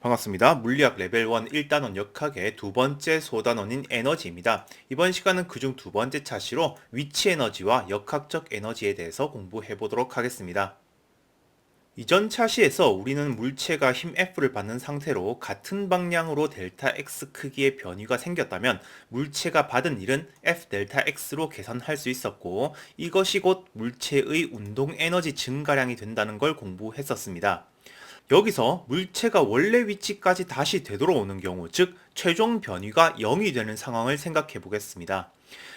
반갑습니다. 물리학 레벨 1 1단원 역학의 두 번째 소단원인 에너지입니다. 이번 시간은 그중 두 번째 차시로 위치 에너지와 역학적 에너지에 대해서 공부해 보도록 하겠습니다. 이전 차시에서 우리는 물체가 힘 F를 받는 상태로 같은 방향으로 델타 X 크기의 변이가 생겼다면 물체가 받은 일은 F 델타 X로 계산할 수 있었고, 이것이 곧 물체의 운동 에너지 증가량이 된다는 걸 공부했었습니다. 여기서 물체가 원래 위치까지 다시 되돌아오는 경우, 즉 최종 변위가 0이 되는 상황을 생각해 보겠습니다.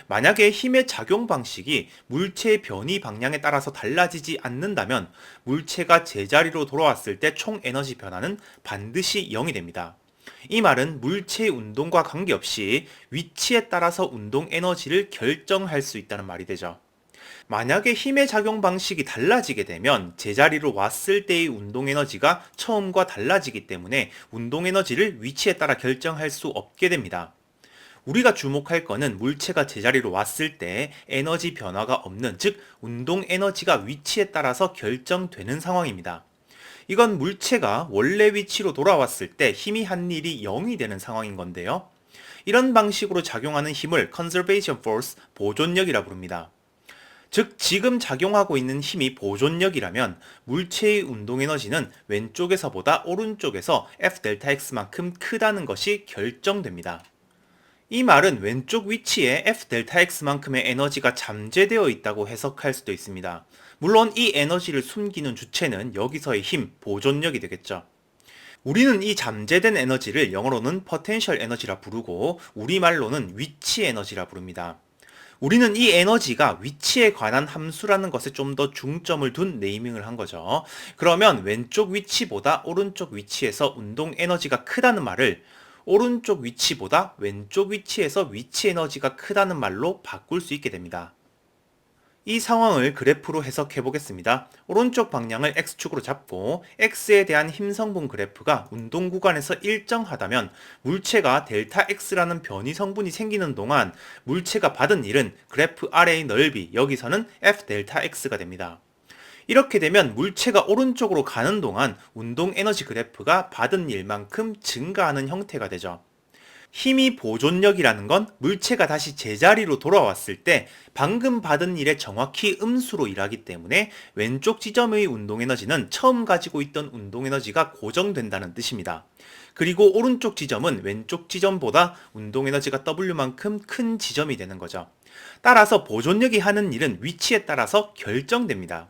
만약에 힘의 작용 방식이 물체의 변이 방향에 따라서 달라지지 않는다면 물체가 제자리로 돌아왔을 때 총 에너지 변화는 반드시 0이 됩니다. 이 말은 물체의 운동과 관계없이 위치에 따라서 운동 에너지를 결정할 수 있다는 말이 되죠. 만약에 힘의 작용 방식이 달라지게 되면 제자리로 왔을 때의 운동 에너지가 처음과 달라지기 때문에 운동 에너지를 위치에 따라 결정할 수 없게 됩니다. 우리가 주목할 거는 물체가 제자리로 왔을 때 에너지 변화가 없는, 즉 운동 에너지가 위치에 따라서 결정되는 상황입니다. 이건 물체가 원래 위치로 돌아왔을 때 힘이 한 일이 0이 되는 상황인 건데요. 이런 방식으로 작용하는 힘을 conservation force, 보존력이라 부릅니다. 즉 지금 작용하고 있는 힘이 보존력이라면 물체의 운동 에너지는 왼쪽에서보다 오른쪽에서 F 델타 X만큼 크다는 것이 결정됩니다. 이 말은 왼쪽 위치에 F 델타 X만큼의 에너지가 잠재되어 있다고 해석할 수도 있습니다. 물론 이 에너지를 숨기는 주체는 여기서의 힘, 보존력이 되겠죠. 우리는 이 잠재된 에너지를 영어로는 potential 에너지라 부르고 우리말로는 위치 에너지라 부릅니다. 우리는 이 에너지가 위치에 관한 함수라는 것에 좀 더 중점을 둔 네이밍을 한 거죠. 그러면 왼쪽 위치보다 오른쪽 위치에서 운동 에너지가 크다는 말을 오른쪽 위치보다 왼쪽 위치에서 위치 에너지가 크다는 말로 바꿀 수 있게 됩니다. 이 상황을 그래프로 해석해 보겠습니다. 오른쪽 방향을 X축으로 잡고 X에 대한 힘 성분 그래프가 운동 구간에서 일정하다면 물체가 델타 X라는 변이 성분이 생기는 동안 물체가 받은 일은 그래프 아래의 넓이, 여기서는 F 델타 X가 됩니다. 이렇게 되면 물체가 오른쪽으로 가는 동안 운동 에너지 그래프가 받은 일만큼 증가하는 형태가 되죠. 힘이 보존력이라는 건 물체가 다시 제자리로 돌아왔을 때 방금 받은 일에 정확히 음수로 일하기 때문에 왼쪽 지점의 운동 에너지는 처음 가지고 있던 운동 에너지가 고정된다는 뜻입니다. 그리고 오른쪽 지점은 왼쪽 지점보다 운동 에너지가 W만큼 큰 지점이 되는 거죠. 따라서 보존력이 하는 일은 위치에 따라서 결정됩니다.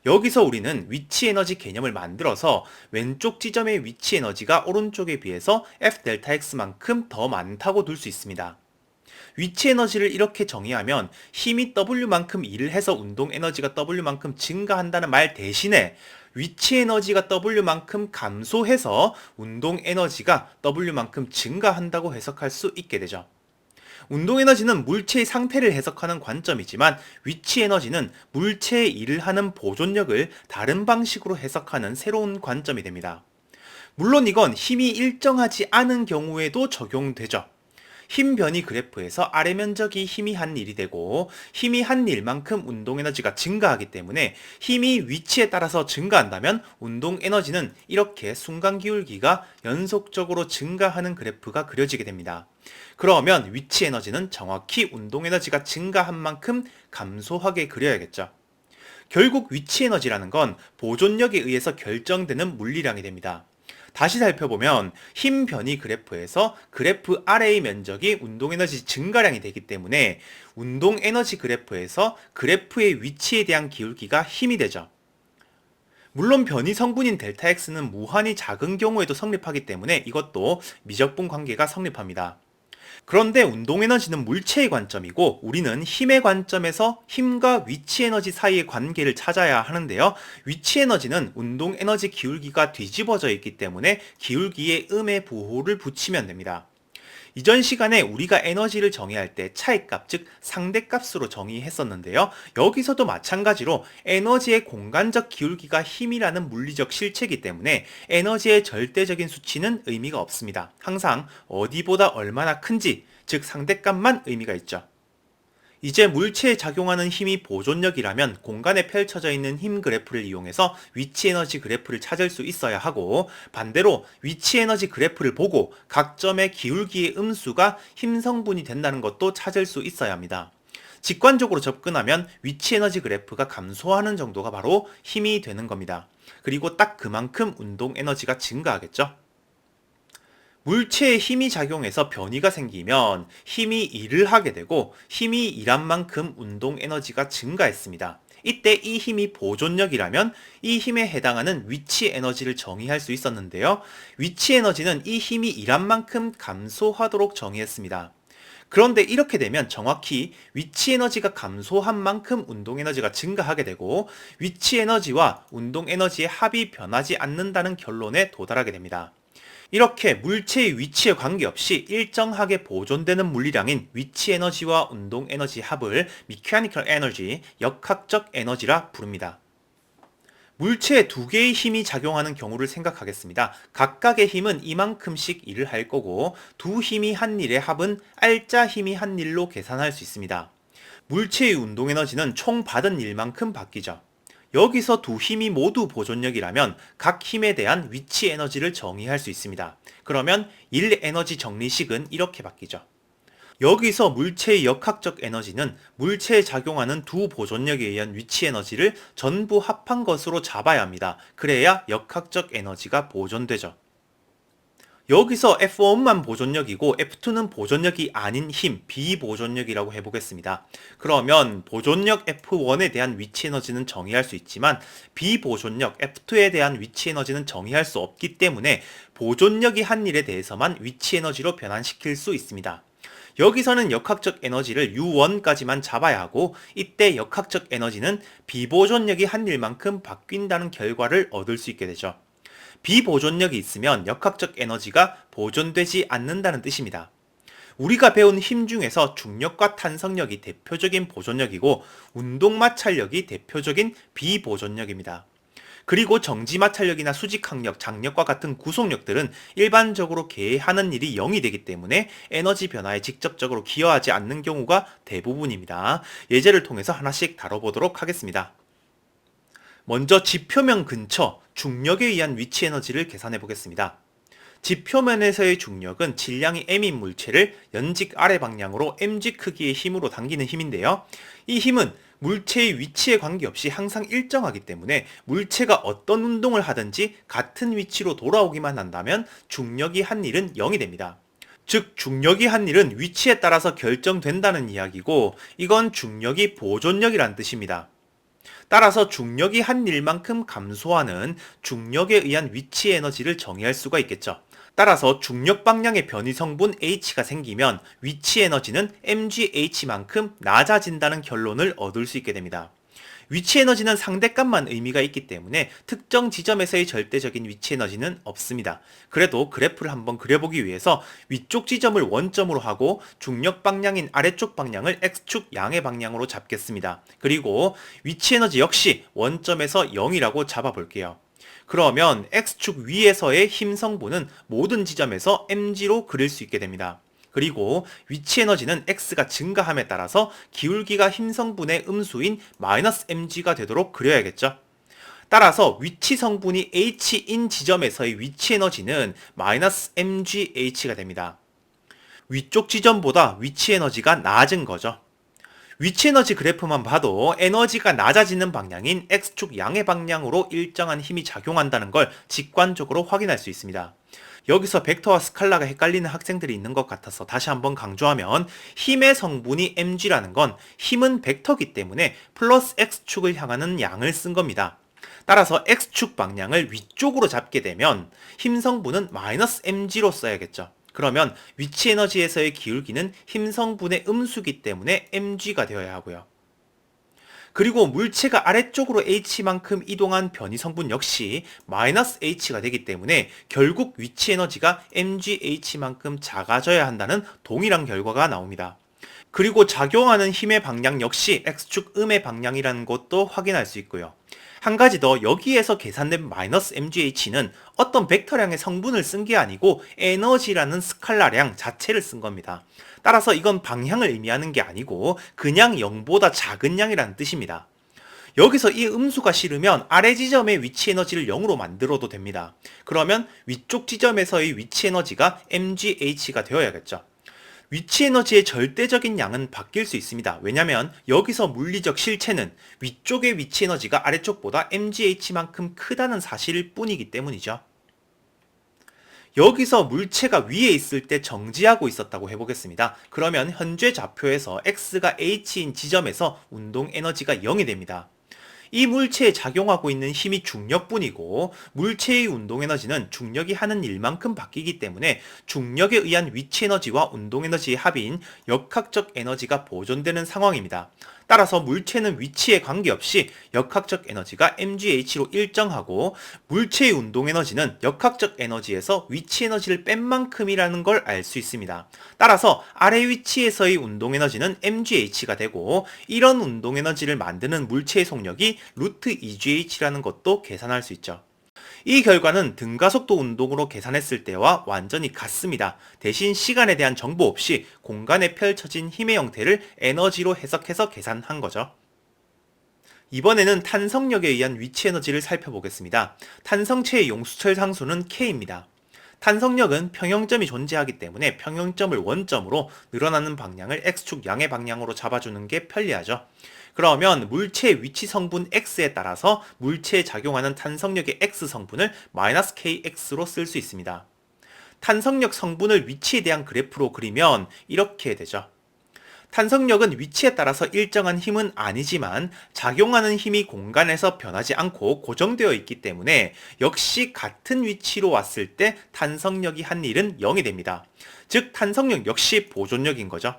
여기서 우리는 위치 에너지 개념을 만들어서 왼쪽 지점의 위치 에너지가 오른쪽에 비해서 F 델타 X만큼 더 많다고 둘 수 있습니다. 위치 에너지를 이렇게 정의하면 힘이 W만큼 일을 해서 운동 에너지가 W만큼 증가한다는 말 대신에 위치 에너지가 W만큼 감소해서 운동 에너지가 W만큼 증가한다고 해석할 수 있게 되죠. 운동 에너지는 물체의 상태를 해석하는 관점이지만 위치 에너지는 물체의 일을 하는 보존력을 다른 방식으로 해석하는 새로운 관점이 됩니다. 물론 이건 힘이 일정하지 않은 경우에도 적용되죠. 힘 변이 그래프에서 아래 면적이 힘이 한 일이 되고 힘이 한 일만큼 운동 에너지가 증가하기 때문에 힘이 위치에 따라서 증가한다면 운동 에너지는 이렇게 순간 기울기가 연속적으로 증가하는 그래프가 그려지게 됩니다. 그러면 위치 에너지는 정확히 운동 에너지가 증가한 만큼 감소하게 그려야겠죠. 결국 위치 에너지라는 건 보존력에 의해서 결정되는 물리량이 됩니다. 다시 살펴보면 힘 변이 그래프에서 그래프 아래의 면적이 운동 에너지 증가량이 되기 때문에 운동 에너지 그래프에서 그래프의 위치에 대한 기울기가 힘이 되죠. 물론 변이 성분인 델타 X는 무한히 작은 경우에도 성립하기 때문에 이것도 미적분 관계가 성립합니다. 그런데 운동 에너지는 물체의 관점이고 우리는 힘의 관점에서 힘과 위치 에너지 사이의 관계를 찾아야 하는데요. 위치 에너지는 운동 에너지 기울기가 뒤집어져 있기 때문에 기울기에 음의 부호를 붙이면 됩니다. 이전 시간에 우리가 에너지를 정의할 때 차이값, 즉 상대값으로 정의했었는데요. 여기서도 마찬가지로 에너지의 공간적 기울기가 힘이라는 물리적 실체이기 때문에 에너지의 절대적인 수치는 의미가 없습니다. 항상 어디보다 얼마나 큰지, 즉 상대값만 의미가 있죠. 이제 물체에 작용하는 힘이 보존력이라면 공간에 펼쳐져 있는 힘 그래프를 이용해서 위치 에너지 그래프를 찾을 수 있어야 하고, 반대로 위치 에너지 그래프를 보고 각 점의 기울기의 음수가 힘 성분이 된다는 것도 찾을 수 있어야 합니다. 직관적으로 접근하면 위치 에너지 그래프가 감소하는 정도가 바로 힘이 되는 겁니다. 그리고 딱 그만큼 운동 에너지가 증가하겠죠. 물체에 힘이 작용해서 변이가 생기면 힘이 일을 하게 되고, 힘이 일한 만큼 운동 에너지가 증가했습니다. 이때 이 힘이 보존력이라면 이 힘에 해당하는 위치 에너지를 정의할 수 있었는데요. 위치 에너지는 이 힘이 일한 만큼 감소하도록 정의했습니다. 그런데 이렇게 되면 정확히 위치 에너지가 감소한 만큼 운동 에너지가 증가하게 되고, 위치 에너지와 운동 에너지의 합이 변하지 않는다는 결론에 도달하게 됩니다. 이렇게 물체의 위치에 관계없이 일정하게 보존되는 물리량인 위치 에너지와 운동 에너지 합을 Mechanical Energy, 역학적 에너지라 부릅니다. 물체에 두 개의 힘이 작용하는 경우를 생각하겠습니다. 각각의 힘은 이만큼씩 일을 할 거고, 두 힘이 한 일의 합은 R자 힘이 한 일로 계산할 수 있습니다. 물체의 운동 에너지는 총 받은 일만큼 바뀌죠. 여기서 두 힘이 모두 보존력이라면 각 힘에 대한 위치 에너지를 정의할 수 있습니다. 그러면 일 에너지 정리식은 이렇게 바뀌죠. 여기서 물체의 역학적 에너지는 물체에 작용하는 두 보존력에 의한 위치 에너지를 전부 합한 것으로 잡아야 합니다. 그래야 역학적 에너지가 보존되죠. 여기서 F1만 보존력이고 F2는 보존력이 아닌 힘, 비보존력이라고 해보겠습니다. 그러면 보존력 F1에 대한 위치 에너지는 정의할 수 있지만 비보존력 F2에 대한 위치 에너지는 정의할 수 없기 때문에 보존력이 한 일에 대해서만 위치 에너지로 변환시킬 수 있습니다. 여기서는 역학적 에너지를 U1까지만 잡아야 하고, 이때 역학적 에너지는 비보존력이 한 일만큼 바뀐다는 결과를 얻을 수 있게 되죠. 비보존력이 있으면 역학적 에너지가 보존되지 않는다는 뜻입니다. 우리가 배운 힘 중에서 중력과 탄성력이 대표적인 보존력이고, 운동마찰력이 대표적인 비보존력입니다. 그리고 정지마찰력이나 수직항력, 장력과 같은 구속력들은 일반적으로 개하는 일이 0이 되기 때문에 에너지 변화에 직접적으로 기여하지 않는 경우가 대부분입니다. 예제를 통해서 하나씩 다뤄보도록 하겠습니다. 먼저 지표면 근처 중력에 의한 위치 에너지를 계산해 보겠습니다. 지표면에서의 중력은 질량이 m인 물체를 연직 아래 방향으로 mg 크기의 힘으로 당기는 힘인데요. 이 힘은 물체의 위치에 관계없이 항상 일정하기 때문에 물체가 어떤 운동을 하든지 같은 위치로 돌아오기만 한다면 중력이 한 일은 0이 됩니다. 즉 중력이 한 일은 위치에 따라서 결정된다는 이야기고, 이건 중력이 보존력이란 뜻입니다. 따라서 중력이 한 일만큼 감소하는 중력에 의한 위치 에너지를 정의할 수가 있겠죠. 따라서 중력 방향의 변이 성분 H가 생기면 위치 에너지는 mgH만큼 낮아진다는 결론을 얻을 수 있게 됩니다. 위치 에너지는 상대값만 의미가 있기 때문에 특정 지점에서의 절대적인 위치 에너지는 없습니다. 그래도 그래프를 한번 그려보기 위해서 위쪽 지점을 원점으로 하고 중력 방향인 아래쪽 방향을 X축 양의 방향으로 잡겠습니다. 그리고 위치 에너지 역시 원점에서 0이라고 잡아볼게요. 그러면 X축 위에서의 힘 성분은 모든 지점에서 mg로 그릴 수 있게 됩니다. 그리고 위치 에너지는 X가 증가함에 따라서 기울기가 힘 성분의 음수인 -mg가 되도록 그려야겠죠. 따라서 위치 성분이 H인 지점에서의 위치 에너지는 -mgh가 됩니다. 위쪽 지점보다 위치 에너지가 낮은 거죠. 위치 에너지 그래프만 봐도 에너지가 낮아지는 방향인 X축 양의 방향으로 일정한 힘이 작용한다는 걸 직관적으로 확인할 수 있습니다. 여기서 벡터와 스칼라가 헷갈리는 학생들이 있는 것 같아서 다시 한번 강조하면, 힘의 성분이 mg라는 건 힘은 벡터기 때문에 플러스 X축을 향하는 양을 쓴 겁니다. 따라서 X축 방향을 위쪽으로 잡게 되면 힘 성분은 -mg로 써야겠죠. 그러면 위치 에너지에서의 기울기는 힘 성분의 음수기 때문에 mg가 되어야 하고요. 그리고 물체가 아래쪽으로 h만큼 이동한 변이 성분 역시 -h가 되기 때문에 결국 위치 에너지가 mgh만큼 작아져야 한다는 동일한 결과가 나옵니다. 그리고 작용하는 힘의 방향 역시 x축 음의 방향이라는 것도 확인할 수 있고요. 한 가지 더, 여기에서 계산된 마이너스 mgh는 어떤 벡터량의 성분을 쓴 게 아니고 에너지라는 스칼라량 자체를 쓴 겁니다. 따라서 이건 방향을 의미하는 게 아니고 그냥 0보다 작은 양이라는 뜻입니다. 여기서 이 음수가 싫으면 아래 지점의 위치 에너지를 0으로 만들어도 됩니다. 그러면 위쪽 지점에서의 위치 에너지가 mgh가 되어야겠죠. 위치 에너지의 절대적인 양은 바뀔 수 있습니다. 왜냐면 여기서 물리적 실체는 위쪽의 위치 에너지가 아래쪽보다 mgh만큼 크다는 사실일 뿐이기 때문이죠. 여기서 물체가 위에 있을 때 정지하고 있었다고 해보겠습니다. 그러면 현재 좌표에서 x가 h인 지점에서 운동 에너지가 0이 됩니다. 이 물체에 작용하고 있는 힘이 중력뿐이고 물체의 운동 에너지는 중력이 하는 일만큼 바뀌기 때문에 중력에 의한 위치 에너지와 운동 에너지의 합인 역학적 에너지가 보존되는 상황입니다. 따라서 물체는 위치에 관계없이 역학적 에너지가 mgh로 일정하고 물체의 운동 에너지는 역학적 에너지에서 위치 에너지를 뺀 만큼이라는 걸 알 수 있습니다. 따라서 아래 위치에서의 운동 에너지는 mgh가 되고 이런 운동 에너지를 만드는 물체의 속력이 루트 EGH라는 것도 계산할 수 있죠. 이 결과는 등가속도 운동으로 계산했을 때와 완전히 같습니다. 대신 시간에 대한 정보 없이 공간에 펼쳐진 힘의 형태를 에너지로 해석해서 계산한 거죠. 이번에는 탄성력에 의한 위치 에너지를 살펴보겠습니다. 탄성체의 용수철 상수는 K입니다. 탄성력은 평형점이 존재하기 때문에 평형점을 원점으로 늘어나는 방향을 x축 양의 방향으로 잡아주는 게 편리하죠. 그러면 물체의 위치 성분 x에 따라서 물체에 작용하는 탄성력의 x 성분을 -kx로 쓸 수 있습니다. 탄성력 성분을 위치에 대한 그래프로 그리면 이렇게 되죠. 탄성력은 위치에 따라서 일정한 힘은 아니지만 작용하는 힘이 공간에서 변하지 않고 고정되어 있기 때문에 역시 같은 위치로 왔을 때 탄성력이 한 일은 0이 됩니다. 즉 탄성력 역시 보존력인 거죠.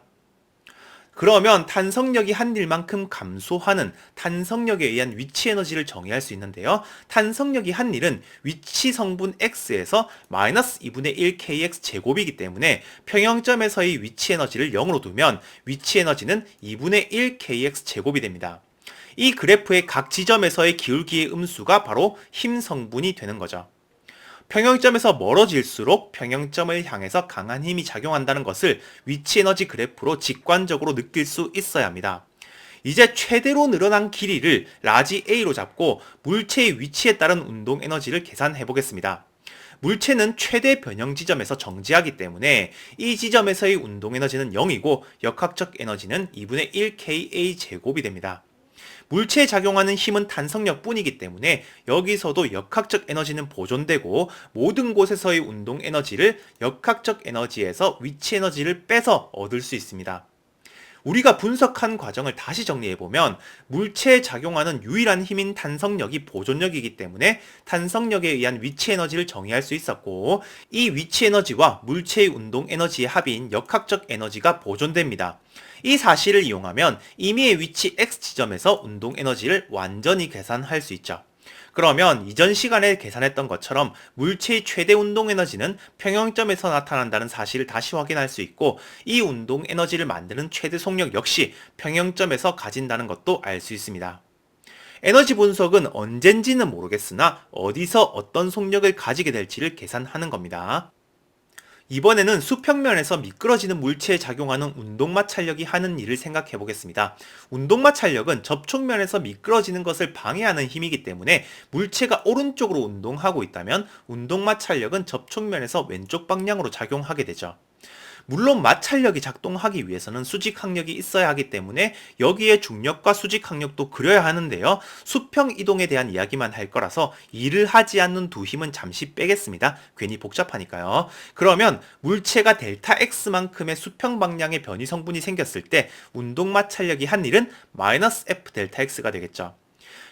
그러면 탄성력이 한 일만큼 감소하는 탄성력에 의한 위치 에너지를 정의할 수 있는데요. 탄성력이 한 일은 위치 성분 x에서 -2분의 1 kx 제곱이기 때문에 평형점에서의 위치 에너지를 0으로 두면 위치 에너지는 2분의 1 kx 제곱이 됩니다. 이 그래프의 각 지점에서의 기울기의 음수가 바로 힘 성분이 되는 거죠. 평형점에서 멀어질수록 평형점을 향해서 강한 힘이 작용한다는 것을 위치 에너지 그래프로 직관적으로 느낄 수 있어야 합니다. 이제 최대로 늘어난 길이를 라지 A로 잡고 물체의 위치에 따른 운동 에너지를 계산해 보겠습니다. 물체는 최대 변형 지점에서 정지하기 때문에 이 지점에서의 운동 에너지는 0이고 역학적 에너지는 2분의 1 ka 제곱이 됩니다. 물체에 작용하는 힘은 탄성력 뿐이기 때문에 여기서도 역학적 에너지는 보존되고 모든 곳에서의 운동 에너지를 역학적 에너지에서 위치 에너지를 빼서 얻을 수 있습니다. 우리가 분석한 과정을 다시 정리해보면 물체에 작용하는 유일한 힘인 탄성력이 보존력이기 때문에 탄성력에 의한 위치 에너지를 정의할 수 있었고 이 위치 에너지와 물체의 운동 에너지의 합인 역학적 에너지가 보존됩니다. 이 사실을 이용하면 임의의 위치 x 지점에서 운동 에너지를 완전히 계산할 수 있죠. 그러면 이전 시간에 계산했던 것처럼 물체의 최대 운동 에너지는 평형점에서 나타난다는 사실을 다시 확인할 수 있고 이 운동 에너지를 만드는 최대 속력 역시 평형점에서 가진다는 것도 알 수 있습니다. 에너지 분석은 언젠지는 모르겠으나 어디서 어떤 속력을 가지게 될지를 계산하는 겁니다. 이번에는 수평면에서 미끄러지는 물체에 작용하는 운동마찰력이 하는 일을 생각해 보겠습니다. 운동마찰력은 접촉면에서 미끄러지는 것을 방해하는 힘이기 때문에 물체가 오른쪽으로 운동하고 있다면 운동마찰력은 접촉면에서 왼쪽 방향으로 작용하게 되죠. 물론 마찰력이 작동하기 위해서는 수직항력이 있어야 하기 때문에 여기에 중력과 수직항력도 그려야 하는데요. 수평 이동에 대한 이야기만 할 거라서 일을 하지 않는 두 힘은 잠시 빼겠습니다. 괜히 복잡하니까요. 그러면 물체가 델타 X만큼의 수평 방향의 변이 성분이 생겼을 때 운동 마찰력이 한 일은 -F 델타 X가 되겠죠.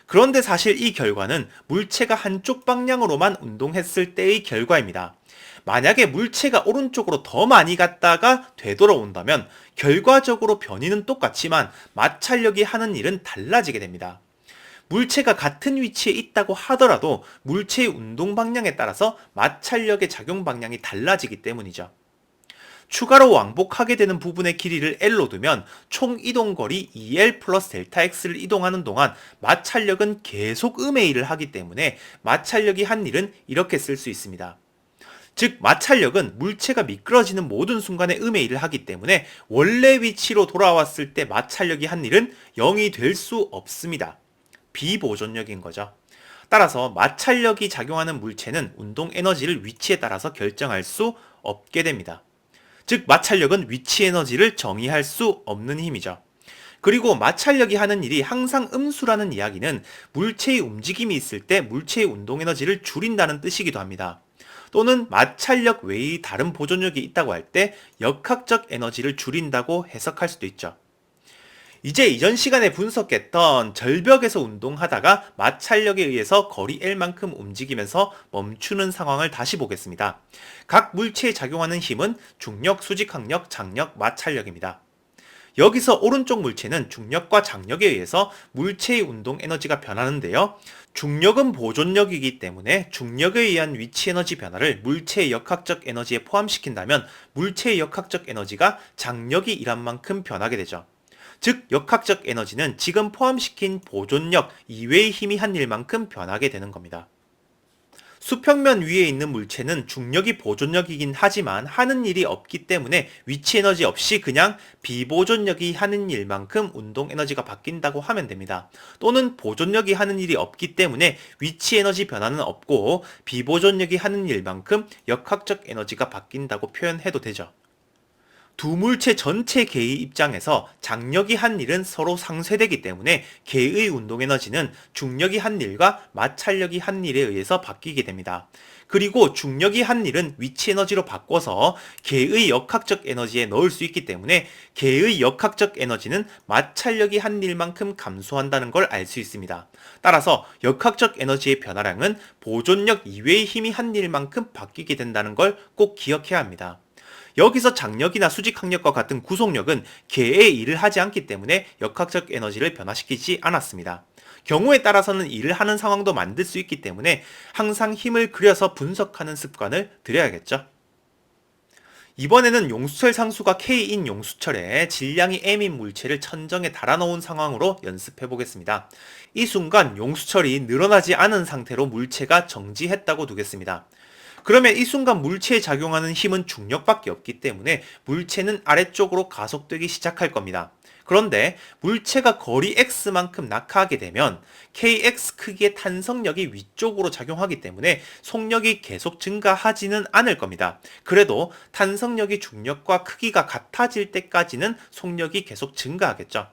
그런데 사실 이 결과는 물체가 한쪽 방향으로만 운동했을 때의 결과입니다. 만약에 물체가 오른쪽으로 더 많이 갔다가 되돌아온다면 결과적으로 변이는 똑같지만 마찰력이 하는 일은 달라지게 됩니다. 물체가 같은 위치에 있다고 하더라도 물체의 운동 방향에 따라서 마찰력의 작용 방향이 달라지기 때문이죠. 추가로 왕복하게 되는 부분의 길이를 L로 두면 총 이동거리 2L 플러스 델타 X를 이동하는 동안 마찰력은 계속 음의 일을 하기 때문에 마찰력이 한 일은 이렇게 쓸 수 있습니다. 즉 마찰력은 물체가 미끄러지는 모든 순간에 음의 일을 하기 때문에 원래 위치로 돌아왔을 때 마찰력이 한 일은 0이 될 수 없습니다. 비보존력인 거죠. 따라서 마찰력이 작용하는 물체는 운동 에너지를 위치에 따라서 결정할 수 없게 됩니다. 즉 마찰력은 위치 에너지를 정의할 수 없는 힘이죠. 그리고 마찰력이 하는 일이 항상 음수라는 이야기는 물체의 움직임이 있을 때 물체의 운동 에너지를 줄인다는 뜻이기도 합니다. 또는 마찰력 외의 다른 보존력이 있다고 할 때 역학적 에너지를 줄인다고 해석할 수도 있죠. 이제 이전 시간에 분석했던 절벽에서 운동하다가 마찰력에 의해서 거리 L만큼 움직이면서 멈추는 상황을 다시 보겠습니다. 각 물체에 작용하는 힘은 중력, 수직학력, 장력, 마찰력입니다. 여기서 오른쪽 물체는 중력과 장력에 의해서 물체의 운동 에너지가 변하는데요. 중력은 보존력이기 때문에 중력에 의한 위치 에너지 변화를 물체의 역학적 에너지에 포함시킨다면 물체의 역학적 에너지가 장력이 일한 만큼 변하게 되죠. 즉 역학적 에너지는 지금 포함시킨 보존력 이외의 힘이 한 일만큼 변하게 되는 겁니다. 수평면 위에 있는 물체는 중력이 보존력이긴 하지만 하는 일이 없기 때문에 위치 에너지 없이 그냥 비보존력이 하는 일만큼 운동 에너지가 바뀐다고 하면 됩니다. 또는 보존력이 하는 일이 없기 때문에 위치 에너지 변화는 없고 비보존력이 하는 일만큼 역학적 에너지가 바뀐다고 표현해도 되죠. 두 물체 전체 개의 입장에서 장력이 한 일은 서로 상쇄되기 때문에 개의 운동 에너지는 중력이 한 일과 마찰력이 한 일에 의해서 바뀌게 됩니다. 그리고 중력이 한 일은 위치 에너지로 바꿔서 개의 역학적 에너지에 넣을 수 있기 때문에 개의 역학적 에너지는 마찰력이 한 일만큼 감소한다는 걸 알 수 있습니다. 따라서 역학적 에너지의 변화량은 보존력 이외의 힘이 한 일만큼 바뀌게 된다는 걸 꼭 기억해야 합니다. 여기서 장력이나 수직학력과 같은 구속력은 개의 일을 하지 않기 때문에 역학적 에너지를 변화시키지 않았습니다. 경우에 따라서는 일을 하는 상황도 만들 수 있기 때문에 항상 힘을 그려서 분석하는 습관을 들여야겠죠. 이번에는 용수철 상수가 K인 용수철에 질량이 M인 물체를 천정에 달아놓은 상황으로 연습해 보겠습니다. 이 순간 용수철이 늘어나지 않은 상태로 물체가 정지했다고 두겠습니다. 그러면 이 순간 물체에 작용하는 힘은 중력밖에 없기 때문에 물체는 아래쪽으로 가속되기 시작할 겁니다. 그런데 물체가 거리 x만큼 낙하하게 되면 kx 크기의 탄성력이 위쪽으로 작용하기 때문에 속력이 계속 증가하지는 않을 겁니다. 그래도 탄성력이 중력과 크기가 같아질 때까지는 속력이 계속 증가하겠죠.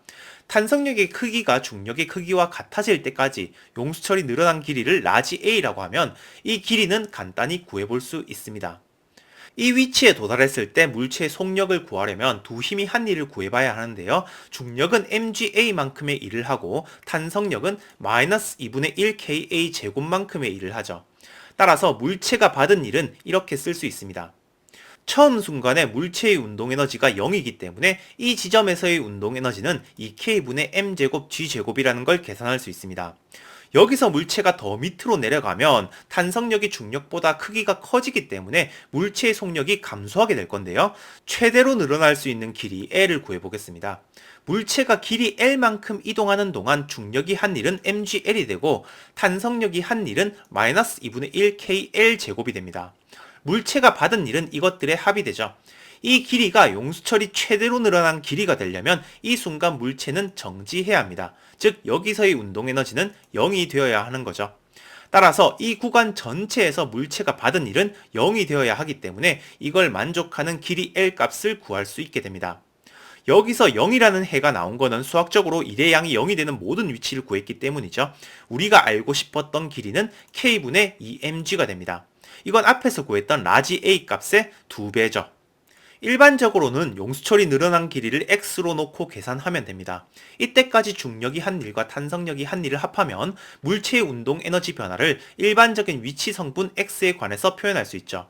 탄성력의 크기가 중력의 크기와 같아질 때까지 용수철이 늘어난 길이를 라지 A라고 하면 이 길이는 간단히 구해볼 수 있습니다. 이 위치에 도달했을 때 물체의 속력을 구하려면 두 힘이 한 일을 구해봐야 하는데요. 중력은 mgA만큼의 일을 하고 탄성력은 마이너스 2분의 1 ka 제곱만큼의 일을 하죠. 따라서 물체가 받은 일은 이렇게 쓸 수 있습니다. 처음 순간에 물체의 운동 에너지가 0이기 때문에 이 지점에서의 운동 에너지는 2k분의 m제곱 g제곱이라는 걸 계산할 수 있습니다. 여기서 물체가 더 밑으로 내려가면 탄성력이 중력보다 크기가 커지기 때문에 물체의 속력이 감소하게 될 건데요. 최대로 늘어날 수 있는 길이 L을 구해보겠습니다. 물체가 길이 L만큼 이동하는 동안 중력이 한 일은 mgl이 되고 탄성력이 한 일은 마이너스 2분의 1 kl 제곱이 됩니다. 물체가 받은 일은 이것들의 합이 되죠. 이 길이가 용수철이 최대로 늘어난 길이가 되려면 이 순간 물체는 정지해야 합니다. 즉 여기서의 운동 에너지는 0이 되어야 하는 거죠. 따라서 이 구간 전체에서 물체가 받은 일은 0이 되어야 하기 때문에 이걸 만족하는 길이 L 값을 구할 수 있게 됩니다. 여기서 0이라는 해가 나온 거는 수학적으로 일의 양이 0이 되는 모든 위치를 구했기 때문이죠. 우리가 알고 싶었던 길이는 K분의 2mg가 됩니다. 이건 앞에서 구했던 라지 A 값의 2배죠. 일반적으로는 용수철이 늘어난 길이를 x로 놓고 계산하면 됩니다. 이때까지 중력이 한 일과 탄성력이 한 일을 합하면 물체의 운동 에너지 변화를 일반적인 위치 성분 x에 관해서 표현할 수 있죠.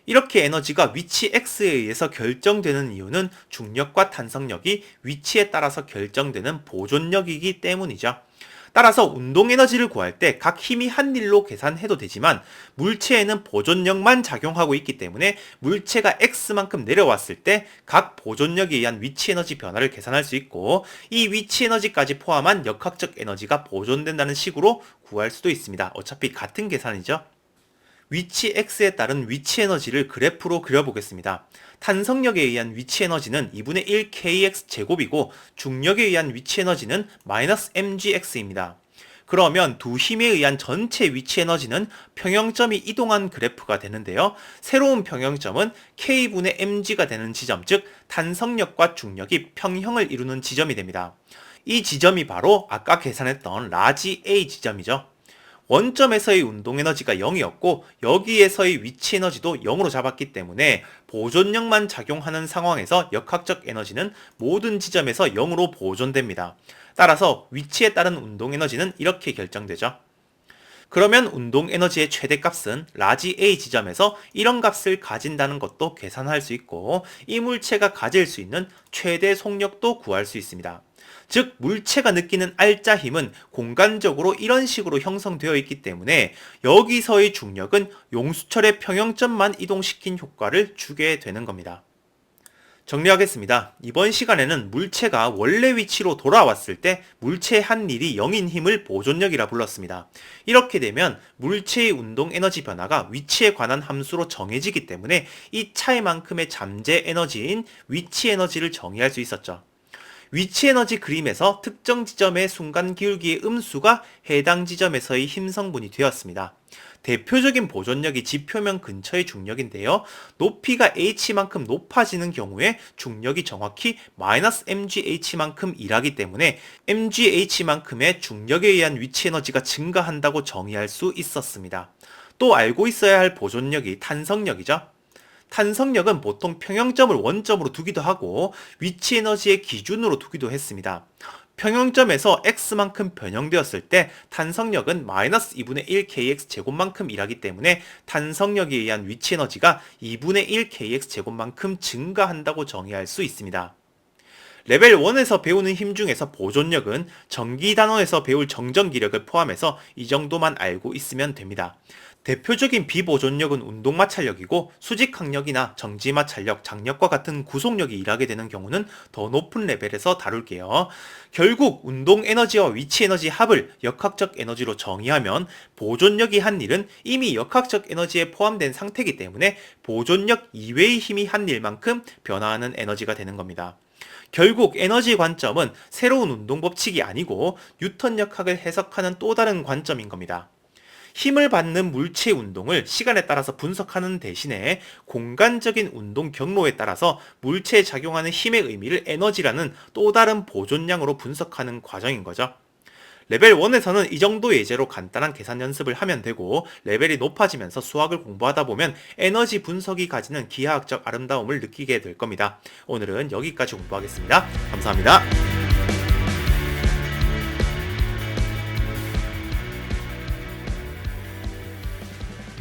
이렇게 에너지가 위치 x에 의해서 결정되는 이유는 중력과 탄성력이 위치에 따라서 결정되는 보존력이기 때문이죠. 따라서 운동 에너지를 구할 때 각 힘이 한 일로 계산해도 되지만 물체에는 보존력만 작용하고 있기 때문에 물체가 X만큼 내려왔을 때 각 보존력에 의한 위치 에너지 변화를 계산할 수 있고 이 위치 에너지까지 포함한 역학적 에너지가 보존된다는 식으로 구할 수도 있습니다. 어차피 같은 계산이죠. 위치 X에 따른 위치 에너지를 그래프로 그려보겠습니다. 탄성력에 의한 위치 에너지는 2분의 1 kx 제곱이고 중력에 의한 위치 에너지는 마이너스 mgx입니다. 그러면 두 힘에 의한 전체 위치 에너지는 평형점이 이동한 그래프가 되는데요. 새로운 평형점은 k분의 mg가 되는 지점, 즉 탄성력과 중력이 평형을 이루는 지점이 됩니다. 이 지점이 바로 아까 계산했던 라지 A 지점이죠. 원점에서의 운동 에너지가 0이었고 여기에서의 위치 에너지도 0으로 잡았기 때문에 보존력만 작용하는 상황에서 역학적 에너지는 모든 지점에서 0으로 보존됩니다. 따라서 위치에 따른 운동 에너지는 이렇게 결정되죠. 그러면 운동 에너지의 최대값은 라지 A 지점에서 이런 값을 가진다는 것도 계산할 수 있고 이 물체가 가질 수 있는 최대 속력도 구할 수 있습니다. 즉 물체가 느끼는 알짜 힘은 공간적으로 이런 식으로 형성되어 있기 때문에 여기서의 중력은 용수철의 평형점만 이동시킨 효과를 주게 되는 겁니다. 정리하겠습니다. 이번 시간에는 물체가 원래 위치로 돌아왔을 때 물체의 한 일이 0인 힘을 보존력이라 불렀습니다. 이렇게 되면 물체의 운동 에너지 변화가 위치에 관한 함수로 정해지기 때문에 이 차이만큼의 잠재 에너지인 위치 에너지를 정의할 수 있었죠. 위치 에너지 그림에서 특정 지점의 순간 기울기의 음수가 해당 지점에서의 힘 성분이 되었습니다. 대표적인 보존력이 지표면 근처의 중력인데요. 높이가 h만큼 높아지는 경우에 중력이 정확히 마이너스 mgh만큼 일하기 때문에 mgh만큼의 중력에 의한 위치 에너지가 증가한다고 정의할 수 있었습니다. 또 알고 있어야 할 보존력이 탄성력이죠. 탄성력은 보통 평형점을 원점으로 두기도 하고 위치 에너지의 기준으로 두기도 했습니다. 평형점에서 x만큼 변형되었을 때 탄성력은 마이너스 2분의 1 kx 제곱만큼 일하기 때문에 탄성력에 의한 위치 에너지가 2분의 1 kx 제곱만큼 증가한다고 정의할 수 있습니다. 레벨 1에서 배우는 힘 중에서 보존력은 전기 단원에서 배울 정전기력을 포함해서 이 정도만 알고 있으면 됩니다. 대표적인 비보존력은 운동마찰력이고 수직항력이나 정지마찰력, 장력과 같은 구속력이 일하게 되는 경우는 더 높은 레벨에서 다룰게요. 결국 운동 에너지와 위치 에너지 합을 역학적 에너지로 정의하면 보존력이 한 일은 이미 역학적 에너지에 포함된 상태이기 때문에 보존력 이외의 힘이 한 일만큼 변화하는 에너지가 되는 겁니다. 결국 에너지 관점은 새로운 운동 법칙이 아니고 뉴턴 역학을 해석하는 또 다른 관점인 겁니다. 힘을 받는 물체 운동을 시간에 따라서 분석하는 대신에 공간적인 운동 경로에 따라서 물체에 작용하는 힘의 의미를 에너지라는 또 다른 보존량으로 분석하는 과정인 거죠. 레벨 1에서는 이 정도 예제로 간단한 계산 연습을 하면 되고 레벨이 높아지면서 수학을 공부하다 보면 에너지 분석이 가지는 기하학적 아름다움을 느끼게 될 겁니다. 오늘은 여기까지 공부하겠습니다. 감사합니다.